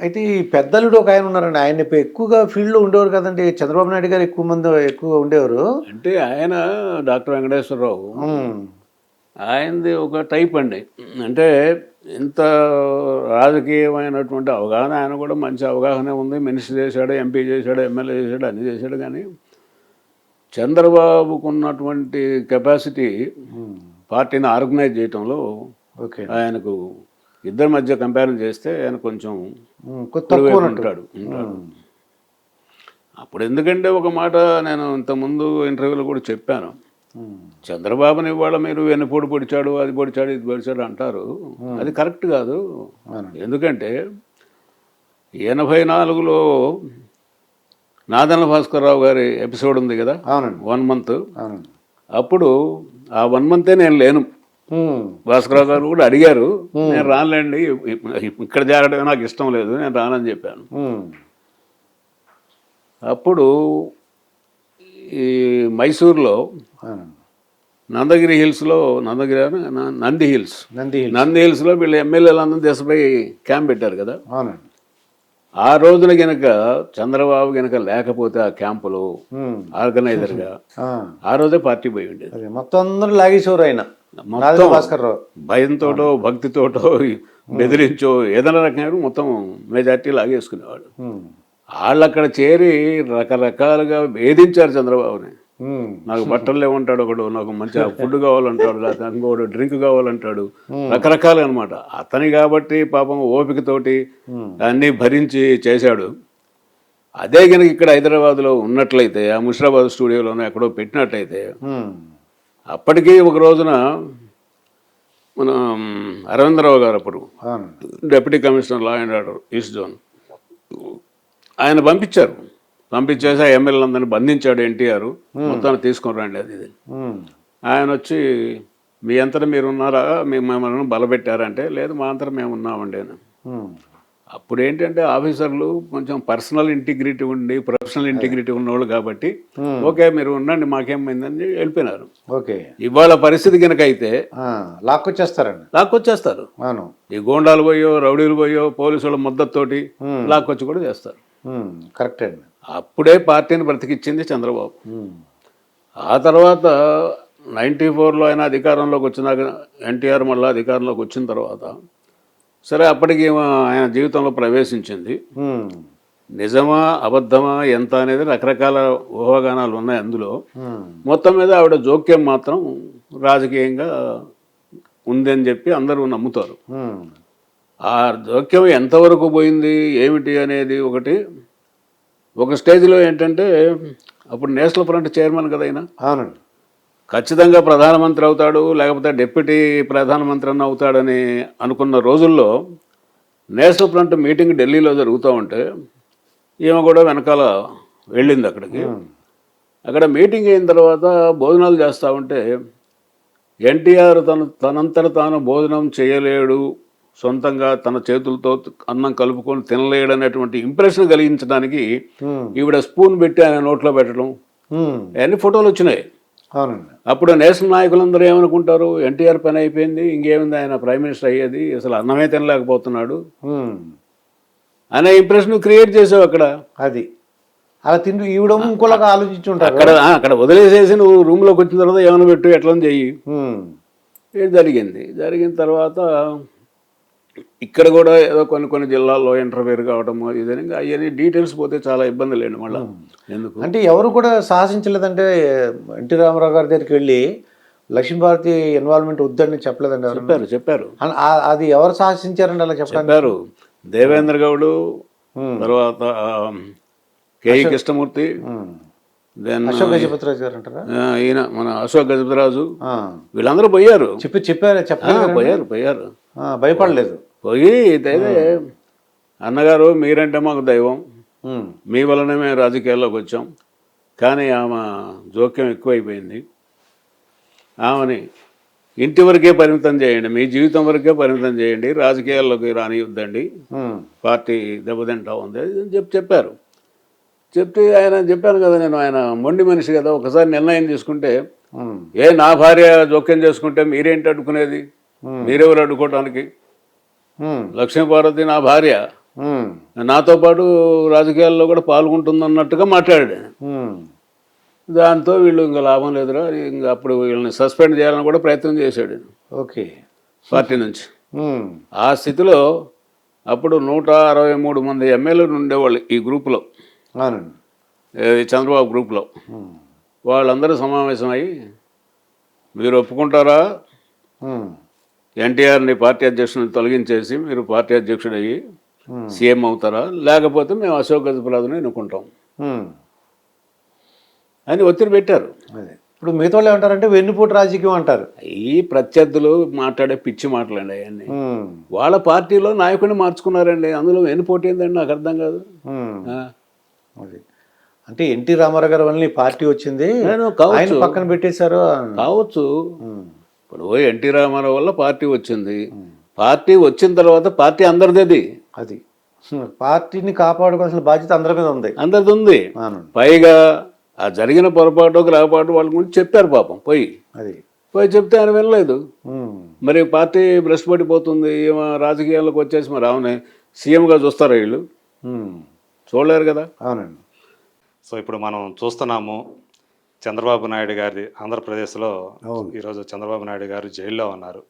అయితే ఈ పెద్దలుడు ఒక ఆయన ఉన్నారండి. ఆయన ఎక్కువగా ఫీల్డ్‌లో ఉండేవారు కదండీ! చంద్రబాబు నాయుడు గారు ఎక్కువగా ఉండేవారు. అంటే ఆయన డాక్టర్ వెంకటేశ్వరరావు హ్మ్. ఆయనది ఒక టైప్ అండి. అంటే ఇంత రాజకీయమైనటువంటి అవగాహన ఆయన కూడా మంచి అవగాహన ఉంది. మినిస్టర్ చేశాడు, ఎంపీ చేశాడు, ఎమ్మెల్యే చేశాడు, అన్నీ చేశాడు. కానీ చంద్రబాబుకు ఉన్నటువంటి కెపాసిటీ హ్మ్. పార్టీని ఆర్గనైజ్ చేయటంలో ఓకే. ఆయనకు ఇద్దరి మధ్య కంపేర్ చేస్తే ఆయన కొంచెం కొద్ది కుడివైపు తక్కువన్నట్టు. ఉంటాడు. అప్పుడు ఎందుకంటే ఒక మాట నేను ఇంతకుముందు ఇంటర్వ్యూలో కూడా చెప్పాను. చంద్రబాబుని ఇవాళ మీరు వెన్నుపోటు పొడిచాడు, అది పొడిచాడు, ఇది పొడిచాడు అంటారు. అది కరెక్ట్ కాదు. ఎందుకంటే 84లో నాదెండ్ల భాస్కర్రావు గారి ఎపిసోడ్ ఉంది కదా, అవునండి. 1 మంత్. అవునండి. అప్పుడు ఆ 1 మంతే నేను లేను. భాస్కర్రావు గారు కూడా అడిగారు, నేను రానులేండి, ఇక్కడ చేరడం నాకు ఇష్టం లేదు, నేను రానని చెప్పాను. అప్పుడు ఈ మైసూర్లో నందగిరి హిల్స్లో నంది హిల్స్లో వీళ్ళు ఎమ్మెల్యేలందరూ దేశపోయి క్యాంప్ పెట్టారు కదా. అవునండి. ఆ రోజున గనక చంద్రబాబు గనక లేకపోతే ఆ క్యాంపులో ఆర్గనైజర్గా ఆ రోజే పార్టీ పోయి ఉండేది. మొత్తం అందరూ లాగేసేవారు ఆయన. మొత్తం భాస్కర్రావు భయంతోటో భక్తితోటో బెదిరించో ఏదైనా రకంగా మొత్తం మెజార్టీ లాగేసుకునేవాడు. వాళ్ళు అక్కడ చేరి రకరకాలుగా వేధించారు చంద్రబాబుని. నాకు బట్టలు లేవంటాడు ఒకడు, నాకు మంచి ఫుడ్ కావాలంటాడు, లేకపోతే ఇంకోడు డ్రింక్ కావాలంటాడు, రకరకాలు అనమాట. అతని కాబట్టి పాపం ఓపికతోటి అన్నీ భరించి చేశాడు. అదే కనుక ఇక్కడ హైదరాబాద్లో ఉన్నట్లయితే, ఆ ముషిరాబాద్ స్టూడియోలోనే ఎక్కడో పెట్టినట్టయితే, అప్పటికీ ఒక రోజున మన అరవిందరావు గారు అప్పుడు deputy commissioner law and order east zone, ఆయన పంపించేసి ఆ ఎమ్మెల్యేలందరినీ బంధించాడు ఎన్టీఆర్. మొత్తాన్ని తీసుకొని రండి అది ఇది. ఆయన వచ్చి మీ అంతటా మీరు ఉన్నారా, మిమ్మల్ని బలపెట్టారంటే, లేదు మా అంతటా మేము ఉన్నామండి అని. అప్పుడు ఏంటంటే ఆఫీసర్లు కొంచెం పర్సనల్ ఇంటిగ్రిటీ ఉండి ప్రొఫెషనల్ ఇంటిగ్రిటీ ఉన్నవాళ్ళు కాబట్టి ఓకే మీరు ఉండండి మాకేమైందని వెళ్ళిపోయినారు. ఓకే. ఇవాళ పరిస్థితి కనుక అయితే లాక్కొచ్చేస్తారు. ఈ గోండాలు పోయో రౌడీలు పోయో పోలీసుల మద్దతుతోటి లాక్కొచ్చి కూడా చేస్తారు. కరెక్ట్ అండి. అప్పుడే పార్టీని బ్రతికిచ్చింది చంద్రబాబు. ఆ తర్వాత 94లో ఆయన అధికారంలోకి వచ్చినాక, ఎన్టీఆర్ మళ్ళీ అధికారంలోకి వచ్చిన తర్వాత సరే అప్పటికి ఆయన జీవితంలో ప్రవేశించింది. నిజమా అబద్ధమా ఎంత అనేది రకరకాల ఊహాగానాలు ఉన్నాయి అందులో. మొత్తం మీద ఆవిడ జోక్యం మాత్రం రాజకీయంగా ఉందని చెప్పి అందరూ నమ్ముతారు. ఆ జోక్యం ఎంతవరకు పోయింది ఏమిటి అనేది ఒక స్టేజ్లో ఏంటంటే, అప్పుడు నేషనల్ ఫ్రంట్ చైర్మన్ కదా ఆయన. అవునండి. ఖచ్చితంగా ప్రధానమంత్రి అవుతాడు, లేకపోతే డిప్యూటీ ప్రధానమంత్రి అన్న అవుతాడని అనుకున్న రోజుల్లో నేషనల్ ఫ్రంట్ మీటింగ్ ఢిల్లీలో జరుగుతూ ఉంటే ఈమె కూడా వెనకాల వెళ్ళింది అక్కడికి. అక్కడ మీటింగ్ అయిన తర్వాత భోజనాలు చేస్తూ ఉంటే ఎన్టీఆర్ తనంతట తాను భోజనం చేయలేడు, సొంతంగా తన చేతులతో అన్నం కలుపుకొని తినలేడనేటువంటి ఇంప్రెషన్ కలిగించడానికి ఈవిడ స్పూన్ పెట్టి ఆయన నోట్లో పెట్టడం, అన్ని ఫోటోలు వచ్చినాయి. అప్పుడు నేషనల్ నాయకులందరూ ఏమనుకుంటారు, ఎన్టీఆర్ పని అయిపోయింది, ఇంకేముంది ఆయన ప్రైమ్ మినిస్టర్ అయ్యేది, అసలు అన్నమే తినలేకపోతున్నాడు అనే ఇంప్రెషన్ క్రియేట్ చేసావు అక్కడ. అది అలా తింటూ ఈవిడ ఇంకోలాగా ఆలోచించుంటారు. అక్కడ వదిలేసేసి నువ్వు రూమ్లోకి వచ్చిన తర్వాత ఏమైనా పెట్టు ఎట్లా చెయ్యి. ఇది జరిగిన తర్వాత ఇక్కడ కూడా ఏదో కొన్ని జిల్లాల్లో ఇంటర్ఫేర్ కావడం ఇదని అవన్నీ డీటెయిల్స్ పోతే చాలా ఇబ్బంది లేండి. మళ్ళీ ఎందుకు అంటే ఎవరు కూడా సాహసించలేదంటే, ఎన్టీ రామారావు గారి దగ్గరికి వెళ్ళి లక్ష్మీభారతి ఇన్వాల్వ్మెంట్ వద్దని చెప్పలేదండి. చెప్పారు. అది ఎవరు సాహసించారండి అలా చెప్పారు? దేవేంద్ర గౌడు, తర్వాత కేఈ కృష్ణమూర్తి, అశోక్ గజపతిరాజు గారు అంటారా, ఈయన మన అశోక్ గజపతిరాజు, వీళ్ళందరూ పోయారు. పోయారు భయపడలేదు. పోయి అన్నగారు మీరంటే మాకు దైవం, మీ వలనే మేము రాజకీయాల్లోకి వచ్చాం, కానీ ఆమె జోక్యం ఎక్కువైపోయింది, ఆమెని ఇంటి వరకే పరిమితం చేయండి, మీ జీవితం వరకే పరిమితం చేయండి, రాజకీయాల్లోకి రానియొద్దండి, పార్టీ దెబ్బతింటా ఉంది అని చెప్పారు. చెప్పాను కదా నేను, ఆయన మొండి మనిషి కదా, ఒకసారి నిర్ణయం తీసుకుంటే నా భార్య జోక్యం చేసుకుంటే మీరేంటి అడ్డుకునేది, మీరెవరు అడ్డుకోవటానికి, లక్ష్మీపార్వతి నా భార్య, నాతో పాటు రాజకీయాల్లో కూడా పాల్గొంటుందన్నట్టుగా మాట్లాడాడు. దాంతో వీళ్ళు ఇంకా లాభం లేదురా, ఇంకా అప్పుడు వీళ్ళని సస్పెండ్ చేయాలని కూడా ప్రయత్నం చేశాడు. ఓకే. పార్టీ నుంచి. ఆ స్థితిలో అప్పుడు 163 మంది ఎమ్మెల్యేలు ఉండేవాళ్ళు ఈ గ్రూపులో, చంద్రబాబు గ్రూప్లో. వాళ్ళందరూ సమావేశమై మీరు ఒప్పుకుంటారా ఎన్టీఆర్ని పార్టీ అధ్యక్షుడిని తొలగించేసి మీరు పార్టీ అధ్యక్షుడు అయ్యి సీఎం అవుతారా, లేకపోతే మేము అశోక్ గజపతిరాజుని ఎన్నుకుంటాం అని ఒత్తిడి పెట్టారు. ఇప్పుడు మిగతా వాళ్ళు ఏమంటారంటే వెన్నుపోటు రాజకీయం అంటారు. ఈ ప్రత్యర్థులు మాట్లాడే పిచ్చి మాటలండి అవన్నీ. వాళ్ళ పార్టీలో నాయకుడిని మార్చుకున్నారండి, అందులో వెన్నుపోటు ఏందండి నాకు అర్థం కాదు. అది అంటే ఎన్టీ రామారావు గారి వల్ల పార్టీ వచ్చింది, ఆయన పక్కన పెట్టేశారు కావచ్చు. ఇప్పుడు ఎన్టీ రామారావు వల్ల పార్టీ వచ్చింది, పార్టీ వచ్చిన తర్వాత పార్టీ అందరిది. అది పార్టీని కాపాడుకోవాల్సిన బాధ్యత అందరి మీద ఉంది, అందరిది ఉంది. పైగా ఆ జరిగిన పొరపాటు గ్రహపాటు వాళ్ళ గురించి చెప్పారు పాపం, పోయి చెప్తే ఆయన వినలేదు. మరి పార్టీ భ్రష్టు పడిపోతుంది, రాజకీయాల్లోకి వచ్చేసి మరి అవునే సీఎంగా చూస్తారా వీళ్ళు? చూడలేరు కదా. అవునండి. సో ఇప్పుడు మనం చూస్తున్నాము చంద్రబాబు నాయుడు గారి ఆంధ్రప్రదేశ్లో ఈరోజు చంద్రబాబు నాయుడు గారు జైల్లో ఉన్నారు.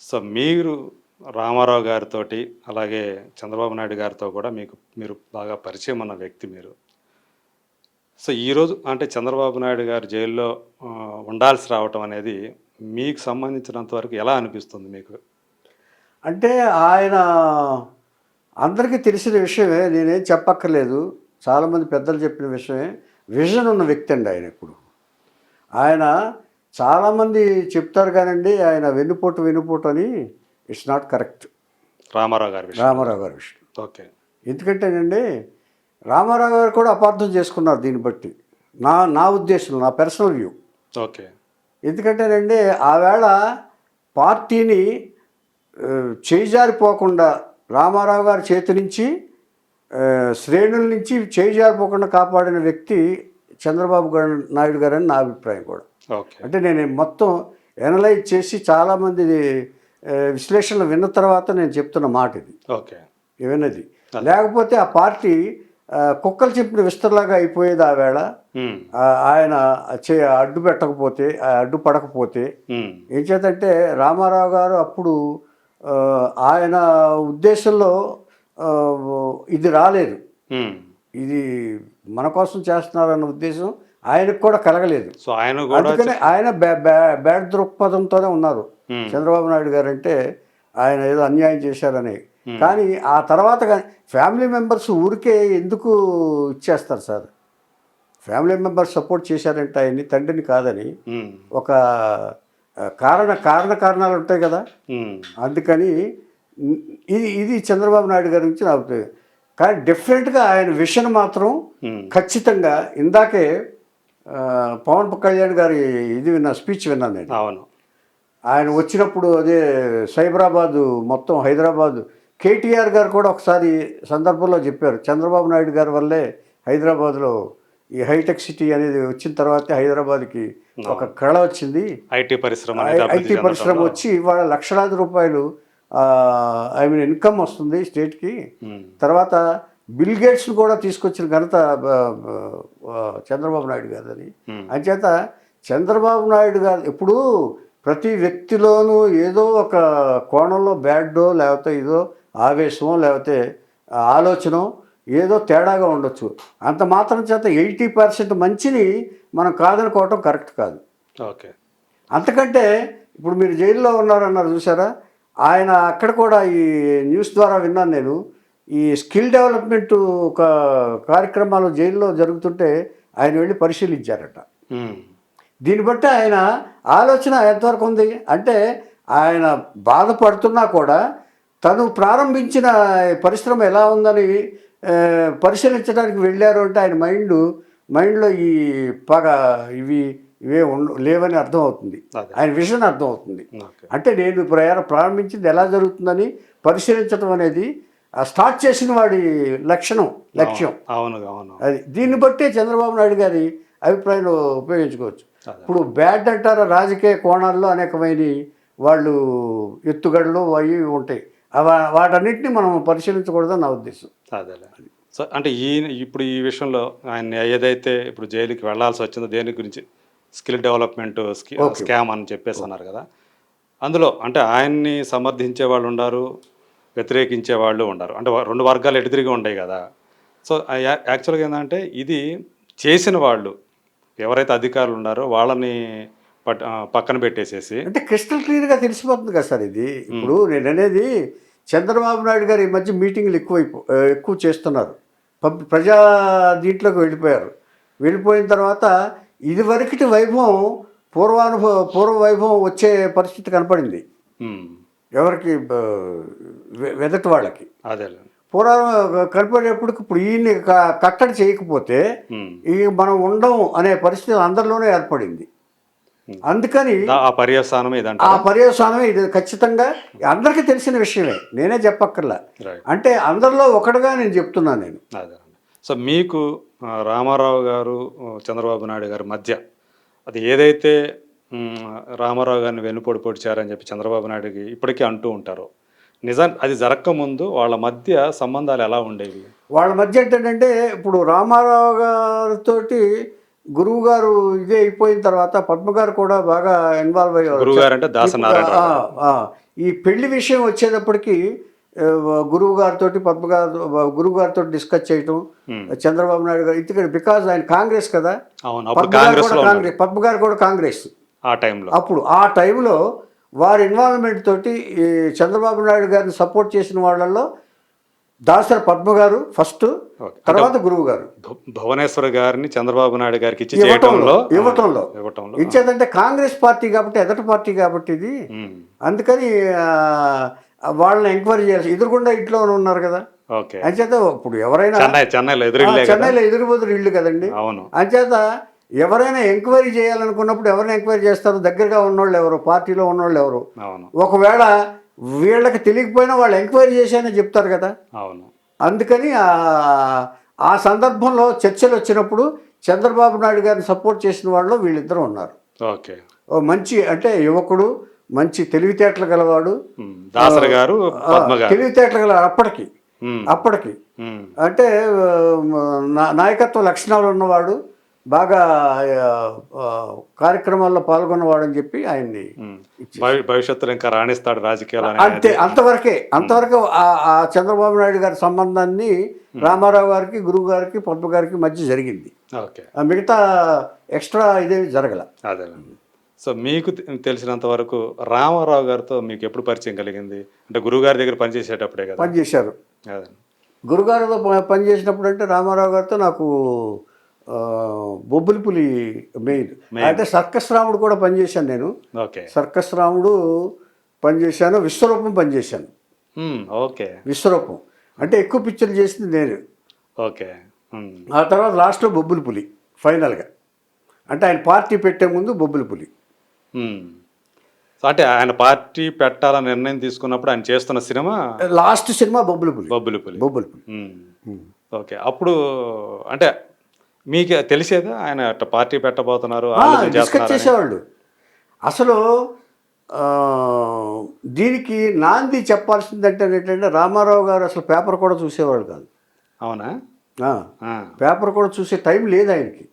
సో మీరు రామారావు గారితో అలాగే చంద్రబాబు నాయుడు గారితో కూడా మీరు బాగా పరిచయం ఉన్న వ్యక్తి మీరు. సో ఈరోజు అంటే చంద్రబాబు నాయుడు గారు జైల్లో ఉండాల్సి రావటం అనేది మీకు సంబంధించినంత వరకు ఎలా అనిపిస్తుంది మీకు? అంటే ఆయన అందరికీ తెలిసిన విషయమే, నేనేం చెప్పక్కర్లేదు, చాలామంది పెద్దలు చెప్పిన విషయమే. విజన్ ఉన్న వ్యక్తి అండి ఆయన. ఇప్పుడు ఆయన చాలామంది చెప్తారు కానండి ఆయన వెన్నుపోటు అని. It's not correct. రామారావు గారి విషయం. ఓకే. ఎందుకంటేనండి రామారావు గారు కూడా అపార్థం చేసుకున్నారు దీన్ని బట్టి, నా ఉద్దేశం, నా పర్సనల్ వ్యూ. ఓకే. ఎందుకంటేనండి ఆవేళ పార్టీని చేజారిపోకుండా రామారావు గారి చేతి నుంచి శ్రేణుల నుంచి చేజారిపోకుండా కాపాడిన వ్యక్తి చంద్రబాబు నాయుడు గారు అని నా అభిప్రాయం కూడా. అంటే నేను మొత్తం ఎనలైజ్ చేసి చాలామంది విశ్లేషణలు విన్న తర్వాత నేను చెప్తున్న మాట ఇది. విన్నది లేకపోతే ఆ పార్టీ కుక్కలు చెప్పిన విస్తరలాగా అయిపోయేది. ఆవేళ ఆయన అడ్డు పెట్టకపోతే, అడ్డు పడకపోతే ఏం చేతంటే రామారావు గారు అప్పుడు ఆయన ఉద్దేశంలో ఇది రాలేదు, ఇది మన కోసం చేస్తున్నారన్న ఉద్దేశం ఆయనకు కూడా కలగలేదు. సో ఆయన అందుకనే ఆయన బ్యాడ్ దృక్పథంతోనే ఉన్నారు చంద్రబాబు నాయుడు గారు. అంటే ఆయన ఏదో అన్యాయం చేశారని. కానీ ఆ తర్వాత కానీ ఫ్యామిలీ మెంబర్స్ ఊరికే ఎందుకు ఇచ్చేస్తారు సార్? ఫ్యామిలీ మెంబర్స్ సపోర్ట్ చేశారంటే ఆయన్ని, తండ్రిని కాదని ఒక కారణాలు ఉంటాయి కదా. అందుకని ఇది చంద్రబాబు నాయుడు గారి నుంచి నా అభిప్రాయం. కానీ డెఫినెట్గా ఆయన విషన్ మాత్రం ఖచ్చితంగా, ఇందాకే పవన్ కళ్యాణ్ గారి స్పీచ్ విన్నాను నేను. అవును. ఆయన వచ్చినప్పుడు అదే సైబరాబాదు మొత్తం హైదరాబాదు, కేటీఆర్ గారు కూడా ఒకసారి సందర్భంలో చెప్పారు, చంద్రబాబు నాయుడు గారి వల్లే హైదరాబాద్లో ఈ హైటెక్ సిటీ అనేది వచ్చిన తర్వాతే హైదరాబాద్కి ఒక కళ వచ్చింది, ఐటీ పరిశ్రమ వచ్చి ఇవాళ లక్షలాది రూపాయలు ఇన్కమ్ వస్తుంది స్టేట్కి. తర్వాత బిల్ గేట్స్ను కూడా తీసుకొచ్చిన ఘనత చంద్రబాబు నాయుడు గారిని. అంచేత చంద్రబాబు నాయుడు గారు ఇప్పుడు ప్రతి వ్యక్తిలోనూ ఏదో ఒక కోణంలో బ్యాడో లేకపోతే ఏదో ఆవేశమో లేకపోతే ఆలోచన ఏదో తేడాగా ఉండొచ్చు. అంత మాత్రం చేత 80% మంచిని మనం కాదనుకోవటం కరెక్ట్ కాదు. ఓకే. అంతకంటే ఇప్పుడు మీరు జైల్లో ఉన్నారన్నారు చూసారా, ఆయన అక్కడ కూడా ఈ న్యూస్ ద్వారా విన్నాను నేను, ఈ స్కిల్ డెవలప్మెంట్ ఒక కార్యక్రమాలు జైల్లో జరుగుతుంటే ఆయన వెళ్ళి పరిశీలించారట. దీన్ని బట్టి ఆయన ఆలోచన ఎంతవరకు ఉంది అంటే ఆయన బాధపడుతున్నా కూడా తను ప్రారంభించిన పరిశ్రమ ఎలా ఉందని పరిశీలించడానికి వెళ్ళారు అంటే ఆయన మైండ్లో ఈ ఇవే లేవని అర్థం అవుతుంది, ఆయన విజన్ అర్థం అవుతుంది. అంటే నేను ప్రారంభించింది ఎలా జరుగుతుందని పరిశీలించడం అనేది స్టార్ట్ చేసిన వాడి లక్ష్యం. అది దీన్ని బట్టే చంద్రబాబు నాయుడు గారి అభిప్రాయంలో ఉపయోగించుకోవచ్చు. ఇప్పుడు బ్యాడ్ అంటారా, రాజకీయ కోణాల్లో అనేకమైన వాళ్ళు ఎత్తుగడలు అవి ఉంటాయి. వాటన్నిటిని మనం పరిశీలించకూడదని నా ఉద్దేశం. అదేలే. సో అంటే ఇప్పుడు ఈ విషయంలో ఆయన ఏదైతే ఇప్పుడు జైలుకి వెళ్ళాల్సి వచ్చిందో దేని గురించి స్కిల్ డెవలప్మెంట్ స్కామ్ అని చెప్పేసి అన్నారు కదా, అందులో అంటే ఆయన్ని సమర్థించే వాళ్ళు ఉన్నారు, వ్యతిరేకించే వాళ్ళు ఉన్నారు, అంటే రెండు వర్గాలు ఎదురుగా ఉంటాయి కదా. సో యాక్చువల్గా ఏంటంటే ఇది చేసిన వాళ్ళు ఎవరైతే అధికారులు ఉన్నారో వాళ్ళని పక్కన పెట్టేసేసి అంటే క్రిస్టల్ క్లియర్గా తెలిసిపోతుంది కదా సార్. ఇది ఇప్పుడు నేను అనేది చంద్రబాబు నాయుడు గారు ఈ మధ్య మీటింగ్లు ఎక్కువ చేస్తున్నారు, ప్రజా దీంట్లోకి వెళ్ళిపోయిన తర్వాత ఇదివరకటి వైభవం పూర్వ వైభవం వచ్చే పరిస్థితి కనపడింది ఎవరికి, వెదటి వాళ్ళకి. అదే పూర్వం కనపడేప్పుడు ఇప్పుడు ఈయన్ని కట్టడి చేయకపోతే ఈ మనం ఉండం అనే పరిస్థితి అందరిలోనే ఏర్పడింది. అందుకని ఆ పర్యవసానమే ఇది ఖచ్చితంగా అందరికీ తెలిసిన విషయమే, నేనే చెప్పక్కర్లా. అంటే అందరిలో ఒకటిగా నేను చెప్తున్నాను నేను. అదే. సో మీకు రామారావు గారు చంద్రబాబు నాయుడు గారి మధ్య అది ఏదైతే రామారావు గారిని వెన్నుపోటు పొడిచారని చెప్పి చంద్రబాబు నాయుడుకి ఇప్పటికీ అంటూ ఉంటారో, నిజం అది జరగకముందు వాళ్ళ మధ్య సంబంధాలు ఎలా ఉండేవి? వాళ్ళ మధ్య ఏంటంటే ఇప్పుడు రామారావు గారితో గురువు గారు ఇదే అయిపోయిన తర్వాత పద్మ గారు కూడా బాగా ఇన్వాల్వ్ అయ్యారు. గురువు గారు అంటే దాసనారాయణ. ఈ పెళ్లి విషయం వచ్చేటప్పటికి గురువు గారితో డిస్కస్ చేయటం చంద్రబాబు నాయుడు గారు, ఎందుకంటే బికాజ్ ఆయన కాంగ్రెస్ కదా, పద్మ గారు కూడా కాంగ్రెస్ అప్పుడు ఆ టైంలో వారి ఇన్వాల్వ్మెంట్ తోటి ఈ చంద్రబాబు నాయుడు గారిని సపోర్ట్ చేసిన వాళ్ళల్లో దాసరి పద్మ గారు ఫస్ట్, తర్వాత గురువు గారు. భువనేశ్వర్ గారిని చంద్రబాబు నాయుడు గారికి ఇవ్వటంలో ఇచ్చేదంటే కాంగ్రెస్ పార్టీ కాబట్టి, ఎదటి పార్టీ కాబట్టి ఇది, అందుకని వాళ్ళని ఎంక్వైరీ చేయాలి. ఎదురుకుండా ఇంట్లో ఉన్నారు కదా, అంచేత ఇప్పుడు ఎవరైనా చెన్నైలో ఎదురుబోదురు ఇల్లు కదండి, అంచేత ఎవరైనా ఎంక్వైరీ చేయాలనుకున్నప్పుడు ఎవరైనా ఎంక్వైరీ చేస్తారు, దగ్గరగా ఉన్నోళ్ళు ఎవరు, పార్టీలో ఉన్నోళ్ళు ఎవరు. ఒకవేళ వీళ్ళకి తెలియకపోయినా వాళ్ళు ఎంక్వైరీ చేశానని చెప్తారు కదా. అందుకని ఆ సందర్భంలో చర్చలు వచ్చినప్పుడు చంద్రబాబు నాయుడు గారిని సపోర్ట్ చేసిన వాళ్ళు వీళ్ళిద్దరూ ఉన్నారు. మంచి అంటే యువకుడు, మంచి తెలివితేటలు గలవాడు తెలివితేటలు గల అప్పటికి అంటే నాయకత్వ లక్షణాలు ఉన్నవాడు, బాగా కార్యక్రమాల్లో పాల్గొన్నవాడని చెప్పి ఆయన్ని భవిష్యత్తులో ఇంకా రాణిస్తాడు రాజకీయాలు అంతే. అంతవరకు ఆ చంద్రబాబు నాయుడు గారి సంబంధాన్ని రామారావు గారికి, గురువు గారికి, పద్మ గారికి మధ్య జరిగింది. మిగతా ఎక్స్ట్రా ఇదేమి జరగల. అదే. సో మీకు తెలిసినంత వరకు రామారావు గారితో మీకు ఎప్పుడు పరిచయం కలిగింది? అంటే గురువుగారి దగ్గర పనిచేసేటప్పుడే కదా పనిచేశారు. గురుగారితో పనిచేసినప్పుడు అంటే రామారావు గారితో నాకు బొబ్బులిపులి మెయిన్ అంటే సర్కస్ రాముడు కూడా పనిచేశాను నేను. సర్కస్ రాముడు పనిచేశాను, విశ్వరూపం పనిచేశాను. విశ్వరూపం అంటే ఎక్కువ పిక్చర్లు చేసింది నేను. ఆ తర్వాత లాస్ట్లో బొబ్బులిపులి ఫైనల్గా, అంటే ఆయన పార్టీ పెట్టే ముందు బొబ్బులిపులి. అంటే ఆయన పార్టీ పెట్టాలని నిర్ణయం తీసుకున్నప్పుడు ఆయన చేస్తున్న సినిమా లాస్ట్ సినిమా బొబ్బులిపులి. ఓకే. అప్పుడు అంటే మీకు తెలిసేదా ఆయన అట్లా పార్టీ పెట్టబోతున్నారు? డిస్కస్ చేసేవాళ్ళు. అసలు దీనికి నాంది చెప్పాల్సిందంటే ఏంటంటే రామారావు గారు అసలు పేపర్ కూడా చూసేవాళ్ళు కాదు. అవునా? పేపర్ కూడా చూసే టైం లేదు ఆయనకి.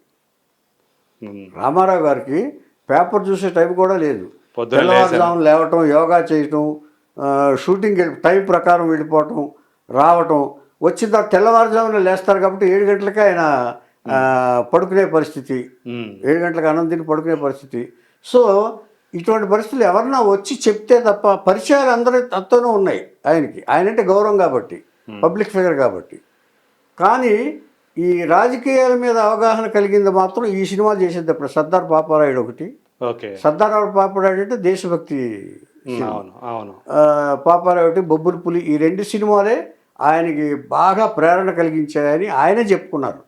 రామారావు గారికి పేపర్ చూసే టైం కూడా లేదు. తెల్లవారుజామున లేవటం, యోగా చేయటం, షూటింగ్ టైం ప్రకారం వెళ్ళిపోవటం, రావటం, వచ్చిన తర్వాత తెల్లవారుజామున లేస్తారు కాబట్టి 7 గంటలకే ఆయన పడుకునే పరిస్థితి, 7 గంటలకు అన్నం తిని పడుకునే పరిస్థితి. సో ఇటువంటి పరిస్థితులు ఎవరన్నా వచ్చి చెప్తే తప్ప, పరిచయాలు అందరితోనూ ఉన్నాయి ఆయనకి, ఆయనంటే గౌరవం కాబట్టి, పబ్లిక్ ఫిగర్ కాబట్టి. కానీ ఈ రాజకీయాల మీద అవగాహన కలిగింది మాత్రం ఈ సినిమాలు చేసేటప్పుడు. సర్దార్ పాపారాయుడు ఒకటి, సర్దార్ పాపారాయుడు అంటే దేశభక్తి, పాపారాయుడు, బొబ్బులిపులి, ఈ 2 సినిమాలే ఆయనకి బాగా ప్రేరణ కలిగించాయని ఆయనే చెప్పుకున్నారు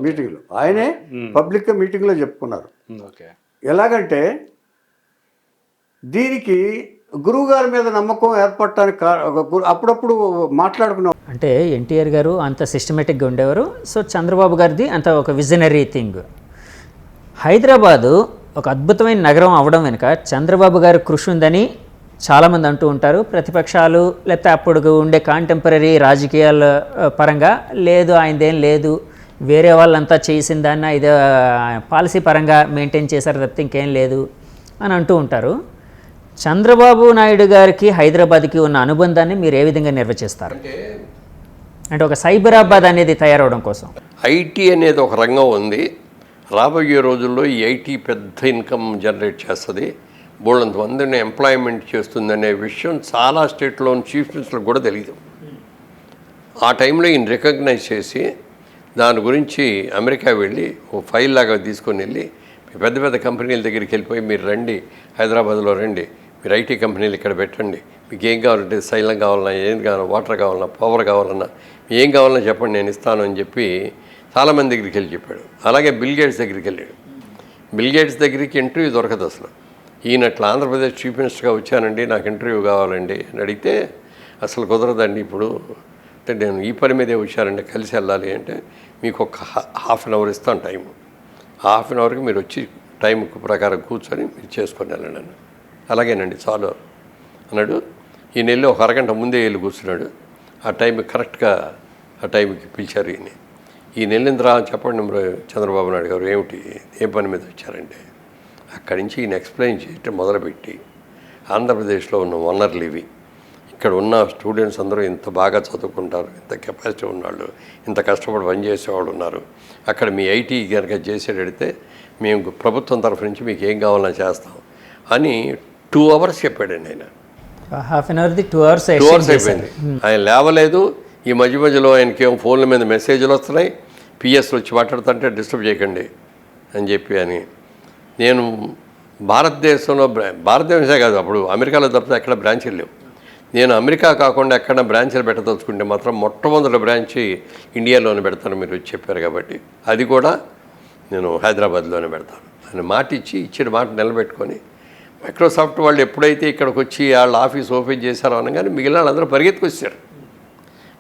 మీటింగ్లో. ఆయనే పబ్లిక్ మీటింగ్లో చెప్పుకున్నారు. ఎలాగంటే దీనికి గురువు గారి మీద నమ్మకం ఏర్పడటానికి అప్పుడప్పుడు మాట్లాడుకున్నాం. అంటే ఎన్టీఆర్ గారు అంత సిస్టమేటిక్గా ఉండేవారు. సో చంద్రబాబు గారిది అంత ఒక విజనరీ థింగ్. హైదరాబాదు ఒక అద్భుతమైన నగరం అవడం వెనుక చంద్రబాబు గారి కృషి ఉందని చాలామంది అంటూ ఉంటారు. ప్రతిపక్షాలు లేకపోతే అప్పుడు ఉండే కాంటెంపరీ రాజకీయాల పరంగా లేదు, ఆయనదేం లేదు, వేరే వాళ్ళంతా చేసిన దాన్ని ఇది పాలసీ పరంగా మెయింటైన్ చేశారు తప్పితే ఇంకేం లేదు అని అంటూ ఉంటారు. చంద్రబాబు నాయుడు గారికి హైదరాబాద్కి ఉన్న అనుబంధాన్ని మీరు ఏ విధంగా నిర్వచిస్తారు? అంటే ఒక సైబరాబాద్ అనేది తయారవడం కోసం ఐటీ అనేది ఒక రంగం ఉంది. రాబోయే రోజుల్లో ఈ ఐటీ పెద్ద ఇన్కమ్ జనరేట్ చేస్తుంది, బోళ్ళంత మందిని ఎంప్లాయ్మెంట్ చేస్తుందనే విషయం చాలా స్టేట్లోని చీఫ్ మినిస్టర్లకు కూడా తెలియదు. ఆ టైంలో ఈయన రికగ్నైజ్ చేసి దాని గురించి అమెరికా వెళ్ళి ఓ ఫైల్ లాగా తీసుకొని వెళ్ళి పెద్ద పెద్ద కంపెనీల దగ్గరికి వెళ్ళిపోయి మీరు రండి, హైదరాబాద్లో రండి, మీరు ఐటీ కంపెనీలు ఇక్కడ పెట్టండి, మీకు ఏం కావాలంటే శైలం కావాలన్నా, ఏం కావాలన్నా, వాటర్ కావాలన్నా, పవర్ కావాలన్నా, ఏం కావాలన్నా చెప్పండి నేను ఇస్తాను అని చెప్పి చాలామంది దగ్గరికి వెళ్ళి చెప్పాడు. అలాగే బిల్ గేట్స్ దగ్గరికి వెళ్ళాడు. బిల్ గేట్స్ దగ్గరికి ఇంటర్వ్యూ దొరకదు అసలు. ఈయన అట్లా ఆంధ్రప్రదేశ్ చీఫ్ మినిస్టర్గా వచ్చానండి, నాకు ఇంటర్వ్యూ కావాలండి అని అడిగితే అసలు కుదరదండి, ఇప్పుడు అంటే నేను ఈ పని మీదే వచ్చానండి, కలిసి వెళ్ళాలి అంటే మీకు ఒక హాఫ్ అన్ అవర్ ఇస్తాను టైము, హాఫ్ అన్ అవర్కి మీరు వచ్చి టైం ప్రకారం కూర్చొని మీరు చేసుకొని వెళ్ళండి అన్న. అలాగేనండి చాలు అన్నాడు. ఈయన వెళ్ళి ఒక అరగంట ముందే వెళ్ళి కూర్చున్నాడు. ఆ టైం కరెక్ట్గా ఆ టైంకి పిలిచారు ఈయన. ఈయన వెళ్ళిన తర్వాత చెప్పండి చంద్రబాబు నాయుడు గారు ఏమిటి, ఏ పని మీద వచ్చారంటే అక్కడి నుంచి ఈయన ఎక్స్ప్లెయిన్ చేయటం మొదలుపెట్టి ఆంధ్రప్రదేశ్లో ఉన్న వనరులు ఇవి, ఇక్కడ ఉన్న స్టూడెంట్స్ అందరూ ఇంత బాగా చదువుకుంటారు, ఇంత కెపాసిటీ ఉన్నవాళ్ళు, ఇంత కష్టపడి పనిచేసేవాళ్ళు ఉన్నారు, అక్కడ మీ ఐటీ కనుక చేసేటడితే మేము ప్రభుత్వం తరఫు నుంచి మీకు ఏం కావాలన్నా చేస్తాం అని 2 hours చెప్పాడండి ఆయన. హాఫ్ అన్ అవర్ది 2 hours 2 hours అయిపోయింది. ఆయన లేవలేదు. ఈ మధ్య మధ్యలో ఆయనకి ఏమో ఫోన్ల మీద మెసేజ్లు వస్తున్నాయి, పిఎస్లు వచ్చి మాట్లాడుతుంటే డిస్టర్బ్ చేయకండి అని చెప్పి అని. నేను భారతదేశంలో భారతదేశమే కాదు, అప్పుడు అమెరికాలో తప్పితే ఎక్కడ బ్రాంచీలు లేవు. నేను అమెరికా కాకుండా ఎక్కడ బ్రాంచీలు పెట్టదలుచుకుంటే మాత్రం మొట్టమొదటి బ్రాంచ్ ఇండియాలోనే పెడతాను మీరు వచ్చి చెప్పారు కాబట్టి, అది కూడా నేను హైదరాబాద్లోనే పెడతాను అని మాట ఇచ్చిన మాట నిలబెట్టుకొని మైక్రోసాఫ్ట్ వాళ్ళు ఎప్పుడైతే ఇక్కడికి వచ్చి వాళ్ళ ఆఫీస్ ఓపెన్ చేశారో అనగానే మిగిలిన వాళ్ళందరూ పరిగెత్తుకొచ్చారు.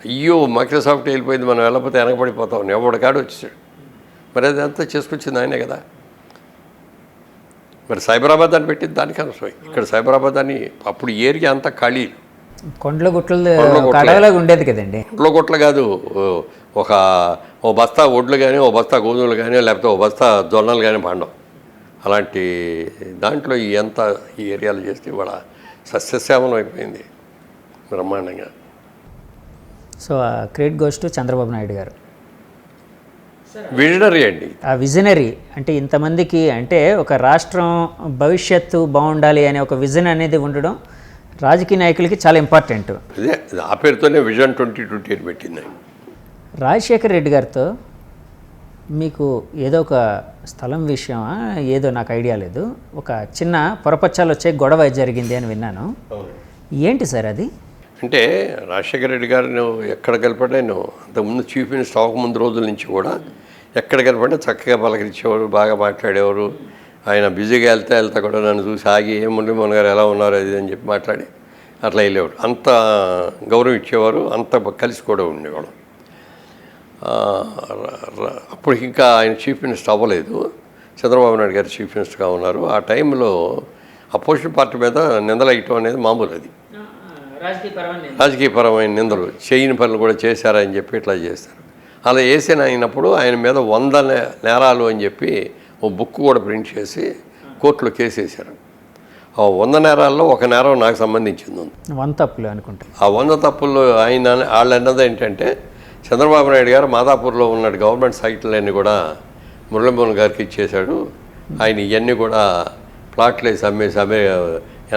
అయ్యో మైక్రోసాఫ్ట్ వెళ్ళిపోయింది, మనం వెళ్ళకపోతే వెనకబడిపోతాం, ఎవడి కాడు వచ్చేసాడు. మరి అదంతా చేసుకొచ్చింది ఆయనే కదా. మరి సైబరాబాద్ అని పెట్టింది దానికి అనవసరం. ఇక్కడ సైబరాబాద్ అని అప్పుడు ఏరియా అంతా ఖాళీ, కొండల గుట్టలు ఉండేది కదండి. గుట్ల గుట్ల కాదు, ఓ బస్తా ఒడ్లు కానీ, ఓ బస్తా గోధుమలు కానీ, లేకపోతే ఓ బస్తా జొన్నలు కానీ పండవు. అలాంటి దాంట్లో ఈ ఏరియాలు చేస్తే ఇవాళ సస్యశ్యామలం అయిపోయింది బ్రహ్మాండంగా. So credit goes to Chandrababu Naidu గారు. విజనరీ అండి. ఆ విజనరీ అంటే ఇంతమందికి అంటే ఒక రాష్ట్రం భవిష్యత్తు బాగుండాలి అనే ఒక విజన్ అనేది ఉండడం రాజకీయ నాయకులకి చాలా ఇంపార్టెంట్. అదే ఆ పేరుతోనే విజన్ 2020 అని పెట్టింది. రాజశేఖర్ రెడ్డి గారితో మీకు ఏదో ఒక స్థలం విషయమా ఏదో నాకు ఐడియా లేదు, ఒక చిన్న పొరపచ్చాలు వచ్చే గొడవ జరిగింది అని విన్నాను. ఏంటి సార్ అది? అంటే రాజశేఖర రెడ్డి గారు నువ్వు ఎక్కడ కలపడే, నువ్వు అంతకుముందు చీఫ్ మినిస్టర్ అవ్వకముందు రోజుల నుంచి కూడా ఎక్కడ కలపడే చక్కగా పలకరించేవారు, బాగా మాట్లాడేవారు. ఆయన బిజీగా వెళ్తా కూడా నన్ను చూసి ఆగి ఏం మురళీమోహన్ గారు ఎలా ఉన్నారు అది అని చెప్పి మాట్లాడి అట్లా వెళ్ళేవారు. అంత గౌరవం ఇచ్చేవారు, అంత కలిసి కూడా ఉండేవాడు. అప్పుడు ఇంకా ఆయన చీఫ్ మినిస్టర్ అవ్వలేదు, చంద్రబాబు నాయుడు గారు చీఫ్ మినిస్టర్గా ఉన్నారు. ఆ టైంలో అపోజిషన్ పార్టీ మీద నిందలు వేయటం అనేది మామూలు, అది రాజకీయపరమైన నిందలు, చేయని పనులు కూడా చేశారని చెప్పి ఇట్లా చేస్తారు. అలా వేసిన అయినప్పుడు ఆయన మీద 100 నేరాలు అని చెప్పి ఓ బుక్ కూడా ప్రింట్ చేసి కోర్టులో కేసు వేశారు. ఆ 100 నేరాల్లో ఒక నేరం నాకు సంబంధించింది ఉంది. 100 తప్పులు అనుకుంటా. ఆ 100 తప్పుల్లో వాళ్ళు అన్నది ఏంటంటే చంద్రబాబు నాయుడు గారు మాదాపూర్లో ఉన్న గవర్నమెంట్ సైట్లన్నీ కూడా మురళీమోహన్ గారికి ఇచ్చేశాడు. ఆయన ఇవన్నీ కూడా ప్లాట్లు వేసి అమ్మేసి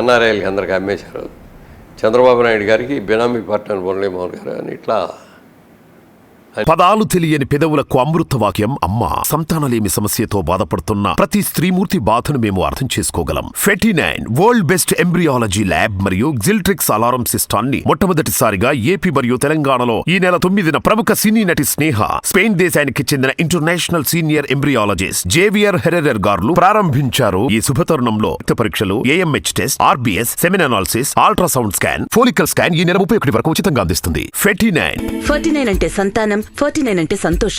ఎన్ఆర్ఐలకి అందరికి అమ్మేశారు. చంద్రబాబు నాయుడు గారికి బినామీ పార్ట్నర్ మురళీమోహన్ గారు అని ఇట్లా. పదాలు తెలియని పెదవులకు అమృతవాక్యం అమ్మ. సంతానలేమి సమస్యతో బాధపడుతున్న ప్రతి స్త్రీమూర్తి బాధను మేము అర్థం చేసుకోగలం. 49 వరల్డ్ బెస్ట్ ఎంబ్రియాలజీ ల్యాబ్ మరియు జిల్ట్రిక్స్ అలారం సిస్టాన్ని మొట్టమొదటిసారిగా ఏపీ మరియు తెలంగాణలో ఈ నెల 9న ప్రముఖ సినీ నటి స్నేహ, స్పెయిన్ దేశానికి చెందిన international senior embryologist Javier Herrera గారు ప్రారంభించారు. ఈ శుభతరుణంలో రక్త పరీక్షలు, AMH test, RBS, semen analysis, ultrasound scan, follicle scan ఈ నెల 31 వరకు ఉచితంగా అందిస్తుంది. 49 అంటే సంతానం, 49 అంటే సంతోషం.